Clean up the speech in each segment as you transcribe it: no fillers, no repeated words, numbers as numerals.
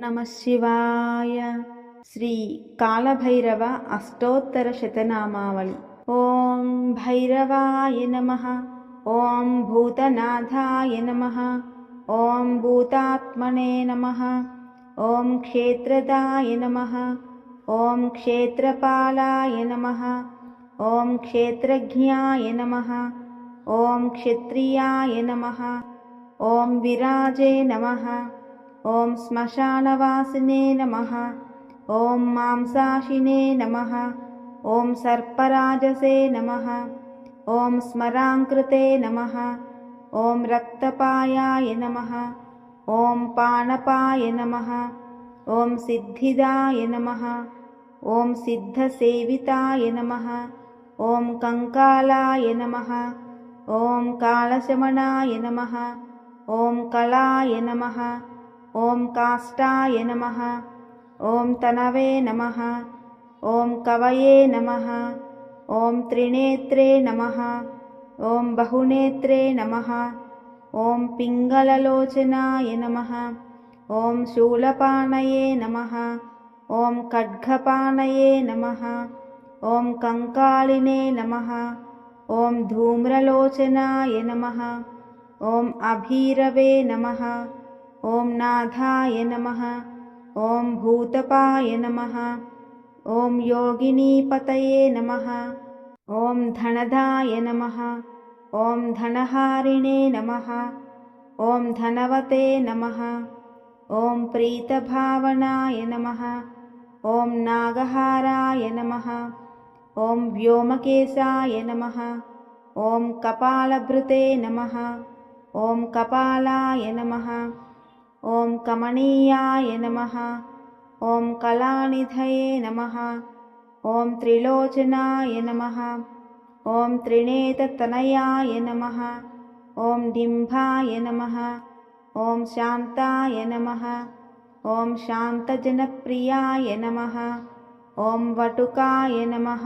నమః శివాయ. శ్రీ కాలభైరవ అష్టోత్తర శతనామావళి. ఓం భైరవాయ నమః. ఓం భూతనాథాయ నమః. ఓం భూతాత్మనే నమః. ఓం క్షేత్రదాయ నమః. ఓం క్షేత్రపాలాయ నమః. ఓం క్షేత్రజ్ఞాయ నమః. ఓం క్షత్రియాయ నమః. ఓం విరాజే నమః. ఓం శ్మశానవాసినే నమః. ఓం మాంసాశినే నమః. ఓం సర్పరాజసే నమః. ఓం స్మరాంకృతే నమః. ఓం రక్తపాయాయ నమః. ఓం పాణపాయ నమః. ఓం సిద్ధిదాయ నమః. ఓం సిద్ధసేవితాయ నమః. ఓం కంకాలాయ నమః. ఓం కాళశమనాయ నమః. ఓం కళాయ నమః. ఓం కాష్టాయ నమః. ఓం తనవే నమః. ఓం కవయే నమః. ఓం త్రినేత్రే నమః. ఓం బహునేత్రే నమః. ఓం పింగళలోచనాయ నమః. ఓం శూలపాణయే నమః. ఓం ఖడ్గపాణయే నమః. ఓం కంకాళినే నమః. ఓం ధూమ్రలోచనాయ నమః. ఓం అభీరవే నమః. ఓం నాథాయ నమః. ఓం భూతపాయ నమః. ఓం యోగినీపతయే నమః. ఓం ధనదాయ నమః. ఓం ధనహారిణే నమః. ఓం ధనవతే నమః. ఓం ప్రీతభావనాయ నమః. ఓం నాగహారాయ నమః. ఓం వ్యోమకేశాయ నమః. ఓం కపాలభృతే నమః. ఓం కపాలాయ నమః. ఓం కమనీయాయ నమః. ఓం కళానిధయే నమః. ఓం త్రిలోచనాయ నమః. ఓం త్రినేతతనయాయ నమః. ఓం డింభాయ నమః. ఓం శాంతాయ నమః. ఓం శాంతజనప్రియాయ నమః. ఓం వటుకాయ నమః.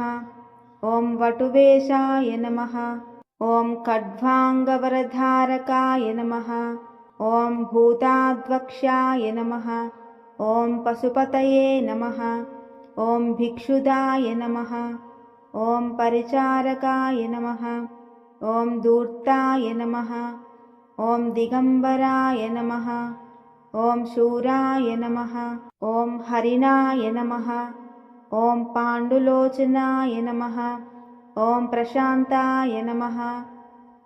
ఓం వటువేషాయ నమః. ఓం ఖడ్వాంగవరధారకాయ నమః. ఓం భూతాద్వక్ష్యాయ నమః. ఓం పశుపతయే నమః. ఓం భిక్షుదాయ నమః. ఓం పరిచారకాయ నమః. ఓం ధూర్తాయ నమః. ఓం దిగంబరాయ నమః. ఓం శూరాయ నమః. ఓం హరిణాయ నమః. ఓం పాండులోచనాయ నమః. ఓం ప్రశాంతాయ నమః.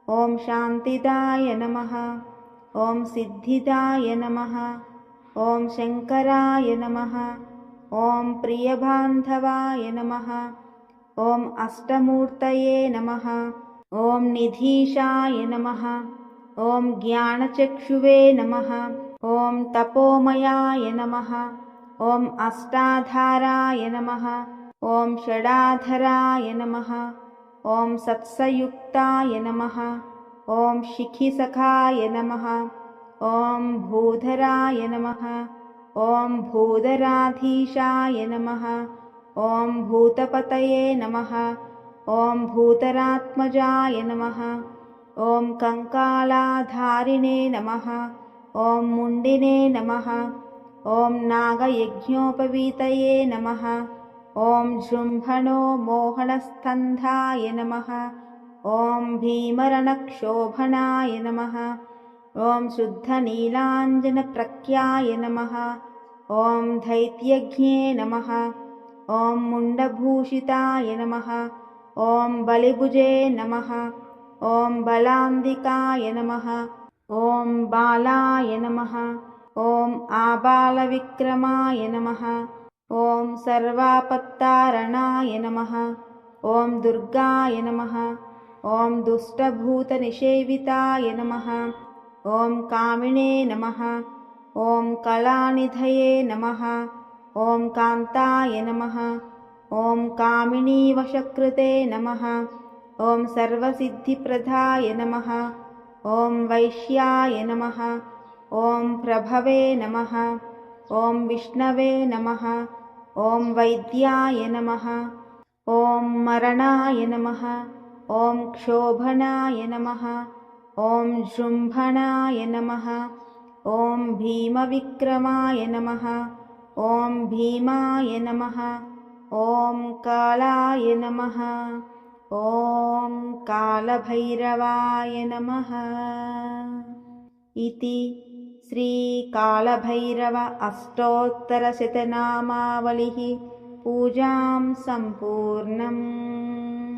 ఓం శాంతిదాయ నమః. ఓం సిద్ధిదాయ నమః. ఓం శంకరాయ నమః. ఓం ప్రియబాంధవాయ నమః. ఓం అష్టమూర్తయే నమః. ఓం నిధీశాయ నమః. ఓం జ్ఞానచక్షువే నమః. ఓం తపోమయాయ నమః. ఓం అష్టాధారాయ నమః. ఓం షడాధరాయ నమః. ఓం సత్సయుక్తాయ నమః. ఓం శిఖిసఖాయ నమః. ఓం భూధరాయ నమః. ఓం భూధరాధీశాయ నమః. ఓం భూతపతయే నమః. ఓం భూతరాత్మజాయ నమః. ఓం కంకాళాధారిణే నమః. ఓం ముండినే నమః. ఓం నాగయజ్ఞోపవీతయే నమః. ఓం జృంభణో మోహనస్కంధాయ నమః. ఓం భీమరణక్షోభణాయ నమః. ఓం శుద్ధనీలాంజనప్రఖ్యాయ నమః. ఓం దైత్యజ్ఞే నమః. ఓం ముండభూషితాయ నమః. ఓం బలిభుజే నమః. ఓం బలాందికాయ నమః. ఓం బాలాయ నమః. ఓం ఆబాలవిక్రమాయ నమః. ఓం సర్వాపత్తారణాయ నమః. ఓం దుర్గాయ నమః. ఓం దుష్టభూతనిషేవితాయ నమః. ఓం కామినే నమః. ఓం కళానిధయే నమః. ఓం కాంతాయ నమః. ఓం కామినీవశకృతే నమః. ఓం సర్వసిద్ధిప్రదాయ నమః. ఓం వైశ్యాయ నమః. ఓం ప్రభవే నమః. ఓం విష్ణవే నమః. ఓం వైద్యాయ నమః. ఓం మరణాయ నమః. ఓం క్షోభనాయ నమః. ఓం జృంభణాయ నమః. ॐ भीमविक्रमाय नमः। ॐ भीमाय नमः। ॐ कालाय नमः। ॐ कालभैरवाय नमः। इति श्रीकालभैरव अष्टोत्तरशतनामावलिः पूजां सम्पूर्णम्।